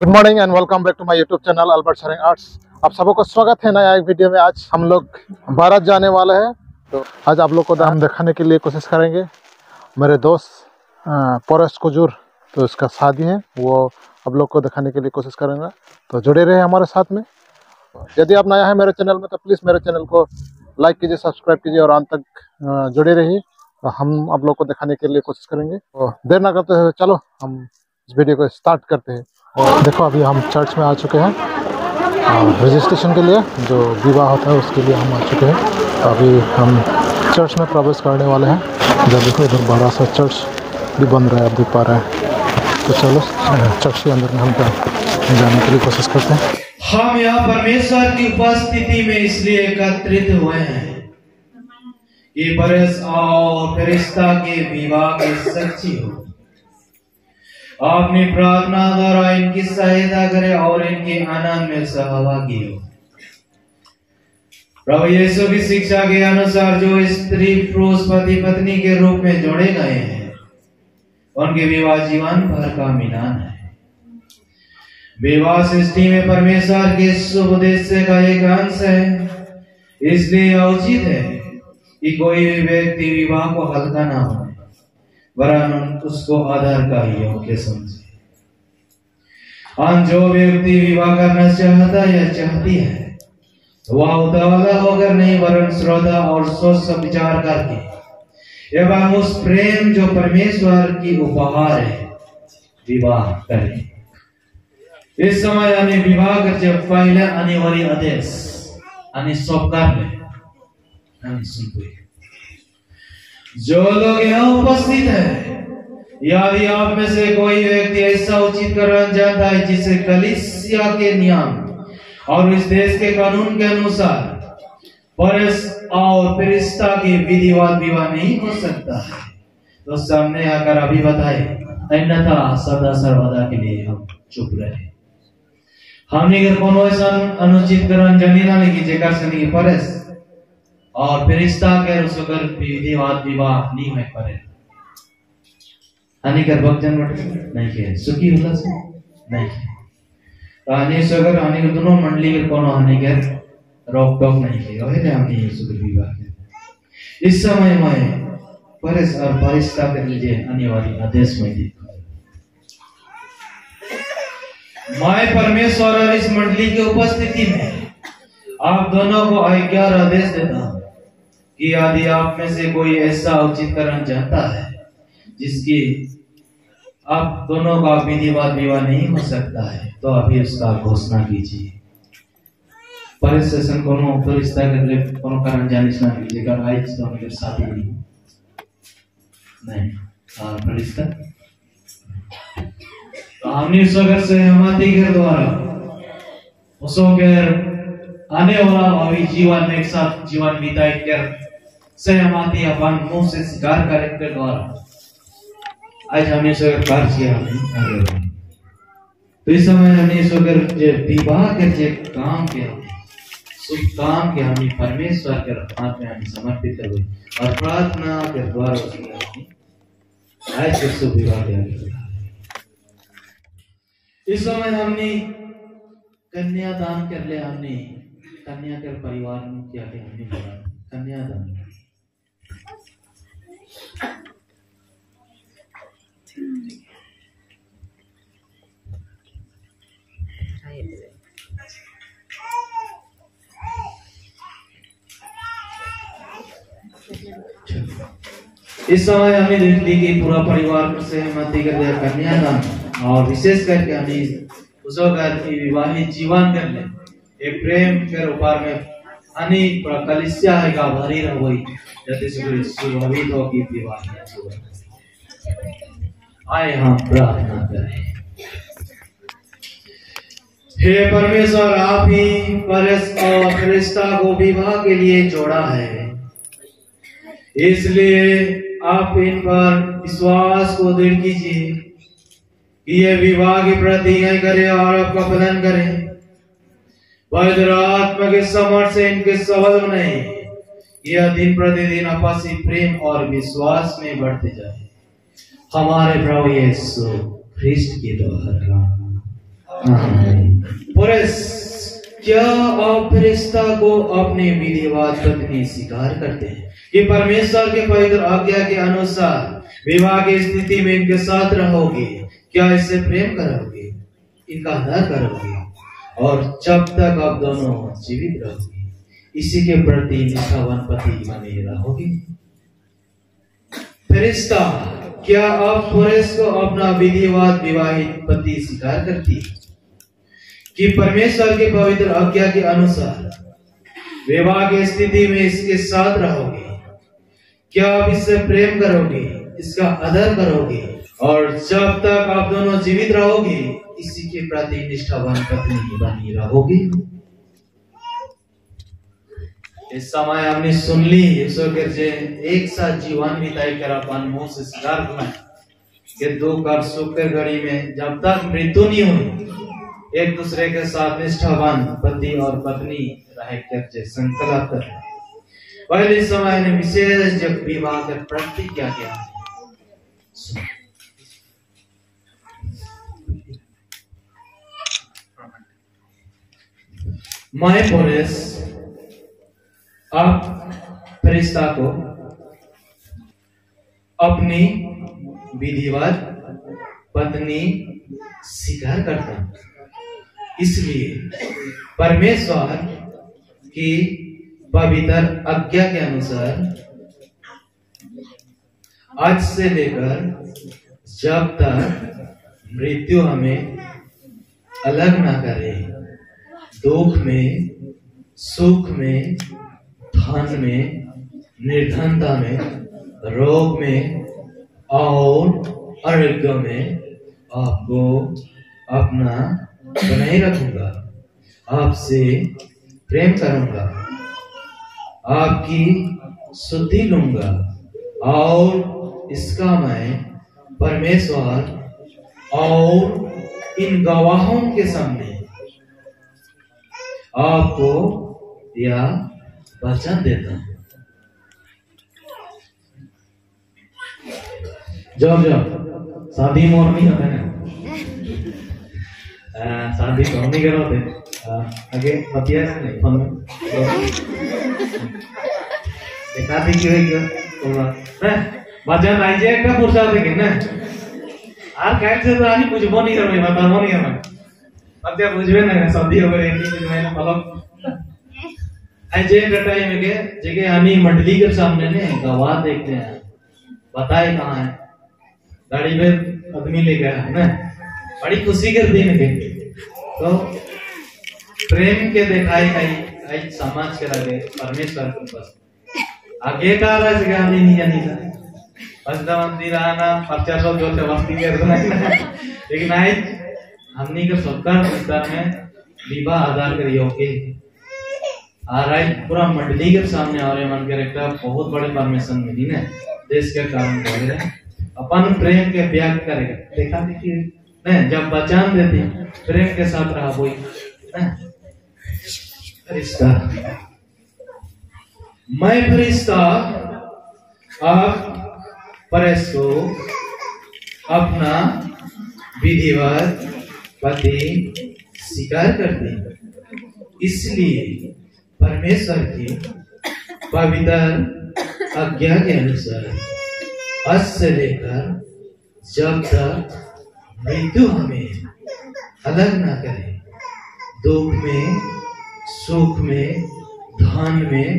Good morning and welcome back to my YouTube channel Albert Shareng Arts. आप सबको स्वागत है नया एक वीडियो में। आज हम लोग भारत जाने वाले हैं, तो आज आप लोग को हम दिखाने के लिए कोशिश करेंगे। मेरे दोस्त परेश कुजूर, तो उसका शादी है, वो आप लोग को दिखाने के लिए कोशिश करेंगे, तो जुड़े रहे हमारे साथ में। यदि आप नया है मेरे चैनल में तो प्लीज़ मेरे चैनल को लाइक कीजिए, सब्सक्राइब कीजिए और अंत तक जुड़े रहिए। तो हम आप लोग को दिखाने के लिए कोशिश करेंगे, तो देर ना करते हुए चलो हम इस वीडियो को स्टार्ट करते हैं। और देखो अभी हम चर्च में आ चुके हैं रजिस्ट्रेशन के लिए, जो विवाह होता है उसके लिए हम आ चुके हैं। तो अभी हम चर्च में प्रवेश करने वाले हैं। जब देखो इधर बड़ा सा चर्च भी बन रहा है, आप देख पा रहे हैं। तो चलो चर्च के अंदर में हम जाने के लिए कोशिश करते हैं। हम यहाँ परमेश्वर की उपस्थिति में इसलिए एकत्रित हुए हैं कि परेश और फरिश्ता के विवाह के साक्षी हो। अपनी प्रार्थना द्वारा इनकी सहायता करे और इनके आनंद में सहभागी हो। प्रभु यीशु की शिक्षा के अनुसार जो स्त्री पुरुष पति पत्नी के रूप में जोड़े गए हैं, उनके विवाह जीवन भर का मिलान है। विवाह सृष्टि में परमेश्वर के शुभ उद्देश्य का एक अंश है। इसलिए उचित है कि कोई भी व्यक्ति विवाह को हल्का ना हो, वरन उसको आदर का योग्य समझे। जो व्यक्ति विवाह करना चाहता या चाहती है, वह उतावला होकर नहीं, वरन श्रद्धा और सोच विचार करके एवं उस प्रेम जो परमेश्वर की उपहार है विवाह करे। इस समय हमें विवाह करते पहले आने वाली आदेश सब कर ले सुनते। जो लोग यहाँ उपस्थित है, यदि आप में से कोई व्यक्ति ऐसा उचित करना चाहता है जिसे कलीसिया के नियम और इस देश के कानून के अनुसार परेश और फरिश्ता के विधिवत विवाह नहीं हो सकता है, तो सामने आकर अभी बताए, अन्यथा सदा सर्वदा के लिए हम चुप रहे। हमने अगर कोनो ऐसा अनुचित करण जानी ना लेकिन जेकर से परेश और फरिश्ता के उसकर विधिवत विवाह नहीं में करे हानिकर भक्तजन नहीं के सुखी होला से नहीं के हानि सगर हानि के दोनों मंडली के कोनो हानिकर रोक टोक नहीं के रहे हमने यीशु के विवाह के। इस समय में परेश और फरिश्ता के लिए आने वाली आदेश में देखा, मैं परमेश्वर और इस मंडली की उपस्थिति में आप दोनों को आज्ञा और आदेश देता हूं कि यदि आप में से कोई ऐसा उचित करना चाहता है जिसकी आप दोनों का विधिवत विवाह नहीं हो सकता है, तो अभी उसका घोषणा कीजिए। परिस्थिति कोनो फरिश्ता के लिए कोनो कारण जानिस ना कीजिएगा। आज तो हमारे शादी नहीं और फरिश्ता तो हमने सगर से सहमति के द्वारा उसो के आने वाला भावी जीवन में एक साथ जीवन बिताए कर सहमति अपन मुंह से स्वीकार करने के द्वारा आज हमने सगर कार्य किया हमने। तो इस समय हमने सगर जो विवाह के जो काम के शुभ काम के हमने परमेश्वर के हाथ में हमने समर्पित कर दिए और प्रार्थना के द्वारा आज के शुभ विवाह के इस समय हमने कन्यादान कर ले। हमने कन्या के परिवार में क्या क्या हमने बोला कन्यादान। इस समय हमने देख ली कि पूरा परिवार से सहमति कर दिया कन्यादान और विशेष करके हमें उसो घर की विवाहित जीवन कर ले एक प्रेम के ऊपर में अनि कलिसिया है का भरी रही जैसे सुभावित हो कि विवाह आए हम प्रार्थना करें। हे परमेश्वर, आप ही परेश और फरिश्ता को विवाह के लिए जोड़ा है, इसलिए आप इन पर विश्वास को दृढ़ कीजिए कि ये विवाह की प्रतिज्ञा करें और आपका पालन करें। पवित्र आत्मा के समर्थ से इनके सबल बनाए, यह दिन प्रतिदिन आपसी प्रेम और विश्वास में बढ़ते जाए। हमारे प्रभु यीशु ख्रिस्ट के द्वारा पुरेस, क्या आप फरिश्ता को अपने विधिवत पत्नी स्वीकार करते हैं कि परमेश्वर के पवित्र आज्ञा के अनुसार विवाह की स्थिति में इनके साथ रहोगे? क्या इससे प्रेम करोगे, इनका आदर करोगे और जब तक आप दोनों जीवित रहोगे इसी के प्रति निष्ठावान पति बने रहोगे? फरिश्ता, क्या आप पुरुष को अपना विधिवत विवाहित पति स्वीकार करती है कि परमेश्वर के पवित्र आज्ञा के अनुसार विवाह की स्थिति में इसके साथ रहोगे? क्या आप इससे प्रेम करोगे, इसका आदर करोगे और जब तक आप दोनों जीवित रहोगे इसी के प्रति निष्ठावान पत्नी बनी रहोगे? इस समय हमने सुन ली यीशु के एक साथ जीवन बिताई कर अपन मुंह से स्वीकार करना कि दुख और सुख के घड़ी में जब तक मृत्यु नहीं हुई एक दूसरे के साथ निष्ठावान पति और पत्नी रह कर संकल्प कर पहले समय ने विशेष जब विवाह कर प्रतिज्ञा किया। मैं पुरुष अब फरिश्ता को अपनी विधिवत पत्नी स्वीकार करता हूं, इसलिए परमेश्वर की पवित्र आज्ञा के अनुसार आज से लेकर जब तक मृत्यु हमें अलग ना करे, दुख में, सुख में, धन में, निर्धनता में, रोग में और आरोग्य में आपको अपना बनाए रखूंगा, आपसे प्रेम करूंगा, आपकी शुद्धि लूंगा और इसका मैं परमेश्वर और इन गवाहों के सामने आपको यह वचन देता हूं। जब शादी मोर नहीं होता है, शादी तो नहीं करोते आगे पतिया नहीं फोन में देखा थी क्यों ना वचन आई जे एक पुरुषा देखे ना আর কাইছে তো আমি বুঝবো নি রে बताबो নি हम पतिया बुझबे ना शादी हो गई नहीं कुछ मैंने मतलब आज जे टाइम में के जगह हामी मंडली के सामने ने गवाह देखते हैं, बताए कहां है गाड़ी में आदमी ले गया है ना, बड़ी खुशी के दिन के तो प्रेम के दिखाई कई समाज के लगे परमेश्वर के पास आगे का रह गया हमने नहीं जानी था पंद्रह मंदिर आना 50 जो से वस्ती के लेकिन आज हमने के सरकार विस्तार में विवाह आधार कर योग्य आ रहा है पूरा मंडली के सामने आ रहे मन के रखता बहुत बड़े परमिशन मिली ना देश के काम कर रहे अपन प्रेम के व्यक्त करेगा देखा देखिए नहीं जब वचन देते प्रेम के साथ रहा वही फरिश्ता मैं फरिश्ता आप परस को अपना विधिवत पति स्वीकार करते हैं, इसलिए परमेश्वर की पवित्र आज्ञा के अनुसार आज से लेकर जब तक मृत्यु हमें अलग ना करे, दुख में, सुख में, धन में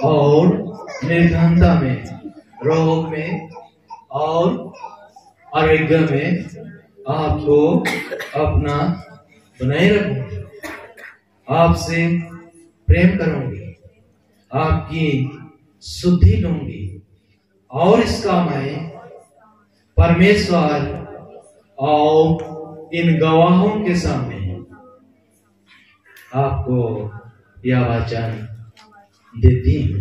और निर्धनता में, रोग में और आरोग्य में आपको अपना बनाए रखूंगी, आपसे प्रेम करूंगी, आपकी शुद्धि लूंगी और इसका मैं परमेश्वर और इन गवाहों के सामने आपको यह वचन देती हूं।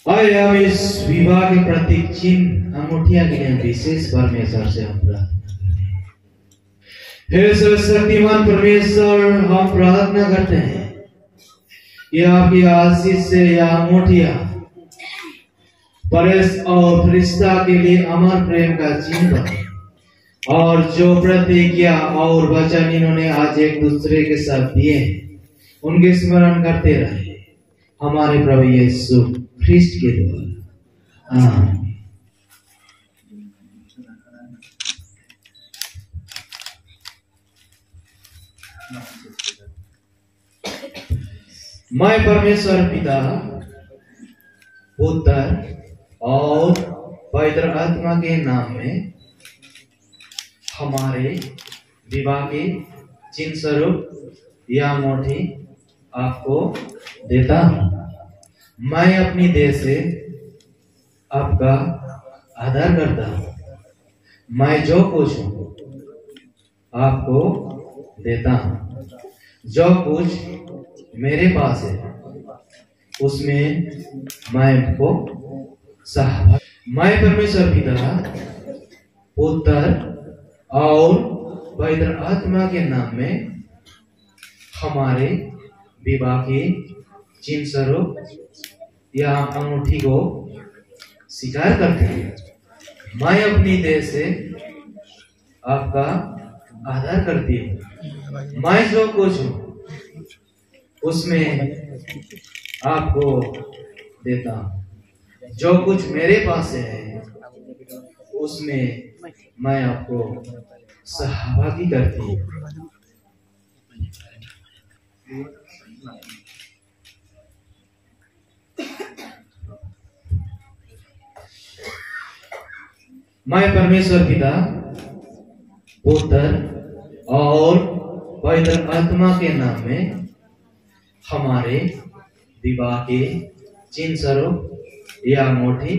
आइए हम इस विवाह के प्रतीक चिन्ह अंगूठिया के लिए विशेष परमेश्वर से हम प्रार्थना करें। हे सर्वशक्तिमान परमेश्वर, हम प्रार्थना करते हैं कि आपकी आशीष से यह अंगूठिया परस और फरिश्ता के लिए अमर प्रेम का चिन्ह बने और जो प्रतिज्ञा और वचन इन्होंने आज एक दूसरे के साथ दिए उनके स्मरण करते रहे हमारे प्रभु यीशु ख्रिस्ट के द्वारा। आमीन। मैं परमेश्वर पिता पुत्र और पवित्र आत्मा के नाम में हमारे विवाह के चिन्ह स्वरूप यह मोटी आपको देता हूं। मैं अपनी देह से आपका आदर करता हूं। मैं जो कुछ हूं आपको देता हूं। जो कुछ मेरे पास है उसमें मैं आपको सहभागी। मैं परमेश्वर पिता पुत्र और पवित्र आत्मा के नाम में हमारे विवाह के चिन्ह स्वरूप या अंगूठी को स्वीकार करते हैं। मैं अपनी देह से आपका आदर करती हूँ। मैं जो कुछ हूँ उसमें आपको देता हूँ। जो कुछ मेरे पास है उसमें मैं आपको सहभागी करती हूँ। मैं परमेश्वर पिता पुत्र और पवित्र आत्मा के नाम में हमारे विवाह के चिन्ह स्वरूप यह अंगूठी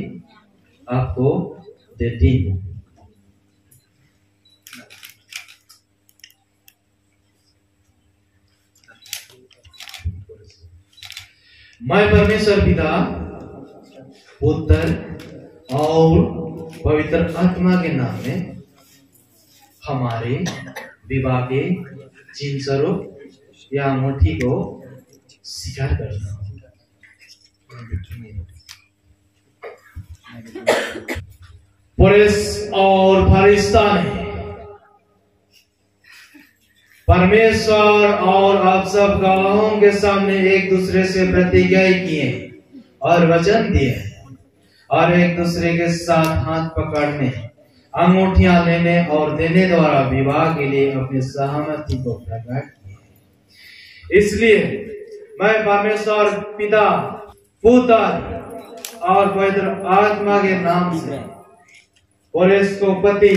आपको देती हूँ। मैं परमेश्वर पिता पुत्र और पवित्र आत्मा के नाम में हमारे विवाह के चिन्ह स्वरूप यह अंगूठी को स्वीकार करता हूँ। पुरुष और फरिश्ता ने परमेश्वर और आप सब गवाहों के सामने एक दूसरे से प्रतिज्ञा किए और वचन दिए और एक दूसरे के साथ हाथ पकड़ने अंगूठियां लेने और देने द्वारा विवाह के लिए अपनी सहमति को प्रकट किया। इसलिए मैं परमेश्वर पिता पुत्र और पवित्र आत्मा के नाम से पुरुष को पति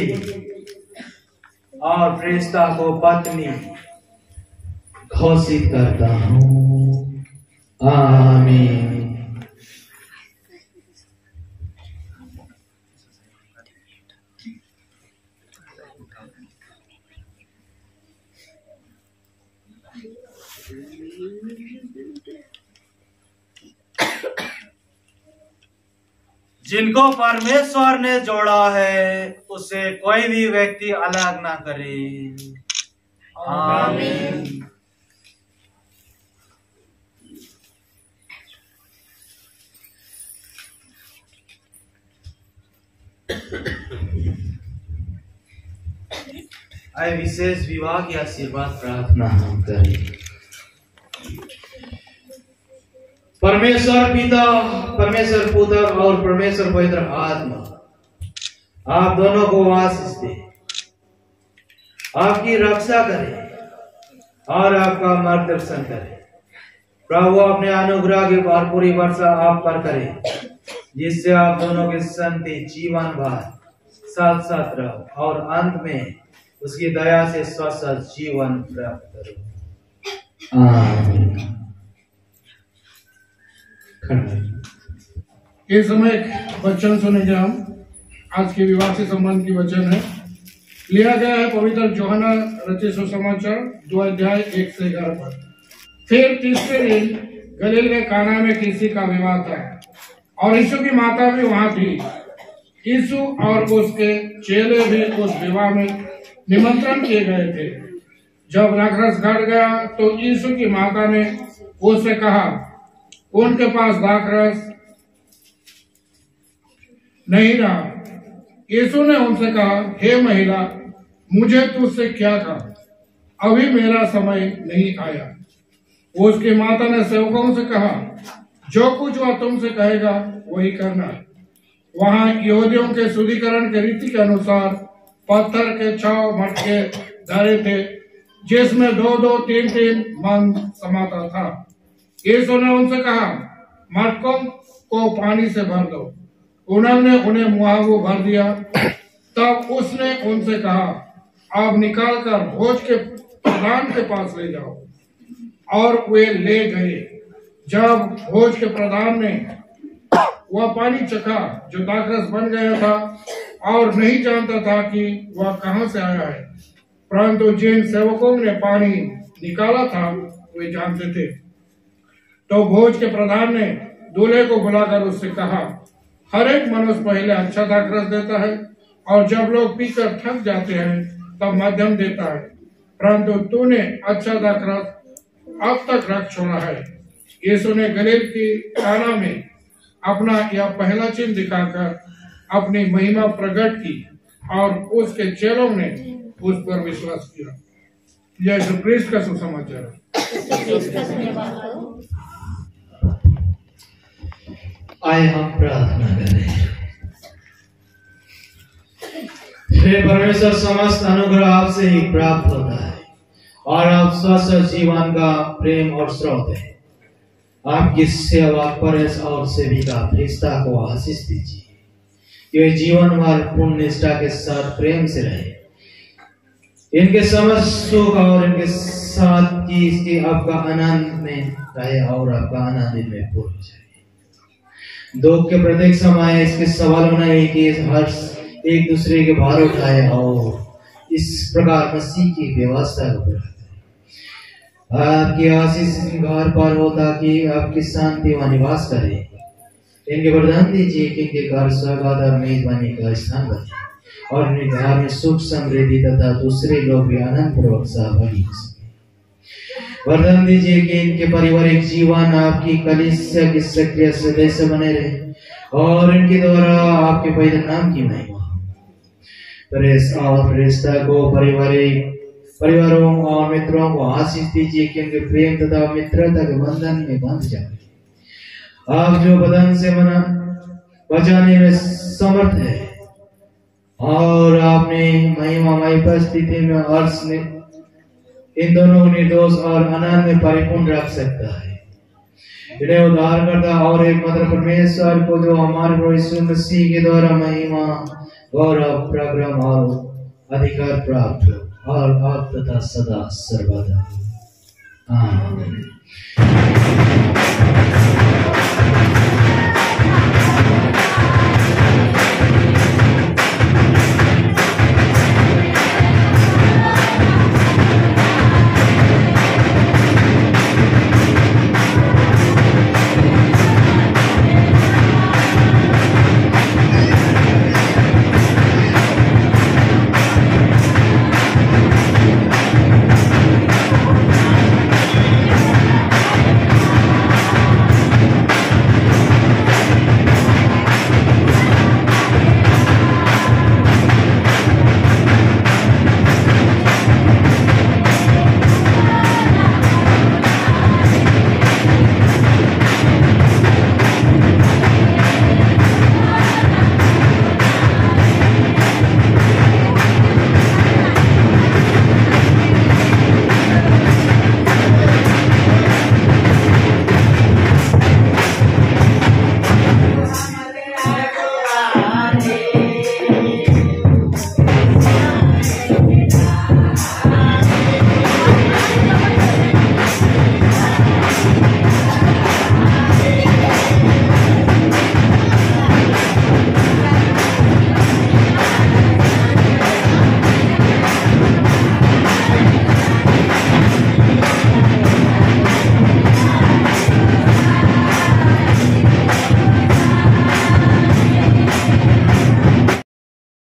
और फरिश्ता को पत्नी घोषित करता हूँ। आमीन। जिनको परमेश्वर ने जोड़ा है उसे कोई भी व्यक्ति अलग ना करे। आमीन। आए विशेष विवाह की आशीर्वाद प्रार्थना हम करें। परमेश्वर पिता परमेश्वर पुत्र और परमेश्वर पवित्र आत्मा आप दोनों को आशीष दे, आपकी रक्षा करे और आपका मार्गदर्शन करे। प्रभु अपने अनुग्रह की भरपूरी वर्षा आप पर करे, जिससे आप दोनों की शांति जीवन भर साथ साथ रहो और अंत में उसकी दया से स्वस्थ जीवन प्राप्त करो। आमीन। इस समय एक वचन सुनेंगे हम। आज के विवाह से संबंध की वचन है, लिया गया है पवित्र यूहन्ना रचित सुसमाचार 2 अध्याय 1 से 11 पर। फिर तीसरे दिन गलील के काना में किसी का विवाह था और यीशु की माता भी वहां थी। यीशु और उसके चेले भी उस विवाह में निमंत्रण किए गए थे। जब रंगरस घट गया तो यीशु की माता ने उससे कहा, उनके पास द्राक्षरस नहीं रहा। यीशु ने उनसे कहा, हे महिला, मुझे तुझसे क्या कहा, अभी मेरा समय नहीं आया। उसकी माता ने सेवकों से कहा, जो कुछ वह तुमसे कहेगा वही करना। वहां यहूदियों के शुद्धिकरण के रीति के अनुसार पत्थर के 6 मटके धरे थे, जिसमें 2-2, 3-3 मन समाता था। यीशु ने उनसे कहा, मटकों को पानी से भर दो। उन्होंने उन्हें मुहावो भर दिया। तब उसने उनसे कहा, आप निकालकर भोज के प्रधान के पास ले जाओ। और वे ले गए। जब भोज के प्रधान ने वह पानी चखा जो दाखरस बन गया था, और नहीं जानता था कि वह कहां से आया है, परंतु जिन सेवकों ने पानी निकाला था वे जानते थे। तो भोज के प्रधान ने दूल्हे को बुलाकर उससे कहा, हर एक मनुष्य पहले अच्छा दाखरस देता है, और जब लोग पीकर थक जाते हैं तब मध्यम देता है, परंतु तूने अच्छा दाखरस अब तक रख छोड़ा है। यीशु ने गलील की काना में अपना यह पहला चिन्ह दिखाकर अपनी महिमा प्रकट की, और उसके चेलों ने उस पर विश्वास किया। यह यीशु क्रिस्त का सुसमाचार है। आए हम प्रार्थना करें। हे परमेश्वर, समस्त अनुग्रह आपसे ही प्राप्त होता है, और आप स्वस्थ जीवन का प्रेम और स्रोत है। आपकी सेवा परस और सेविका फरिश्ता को आशीष दीजिए। ये जीवन भर पूर्ण निष्ठा के साथ प्रेम से रहे। इनके समस्त सुख और इनके साथ की इसकी आपका आनंद में रहे, और आपका आनंद इनमें पूर्ण हो जाए। दुख के प्रत्येक समय इसके सवाल नहीं कि हर एक दूसरे के भार उठाए, और इस प्रकार मसीह की व्यवस्था को पूरा करें। आपकी आशीष घर पर हो, ताकि आपकी शांति वहां निवास करे। इनके वरदान दीजिए कि इनके घर स्वागत और मेजबानी का स्थान बने, और इनके घर में सुख समृद्धि तथा दूसरे लोग भी आनंद पूर्वक सहभागी हो सके। वरदान दीजिए कि इनके पारिवारिक जीवन आपकी कलीसिया के सक्रिय सदस्य बने रहे, और इनके द्वारा आपके पवित्र नाम की महिमा। प्रेस और फरिश्ता को परिवारों और मित्रों को आशीष दीजिए कि उनके प्रेम तथा मित्रता के बंधन में बंध जाए। आप जो बदन से बचाने में समर्थ है, और आपने महिमामय परिस्थिति में अर्श में इन दोनों को निर्दोष और आनंद में परिपूर्ण रख सकता है। इन्हें उद्धार करता और एक मात्र परमेश्वर को, जो हमारे प्रभु यीशु मसीह के द्वारा महिमा, गौरव, पराक्रम और अधिकार प्राप्त हो, और अब तथा सदा सर्वदा। आमीन।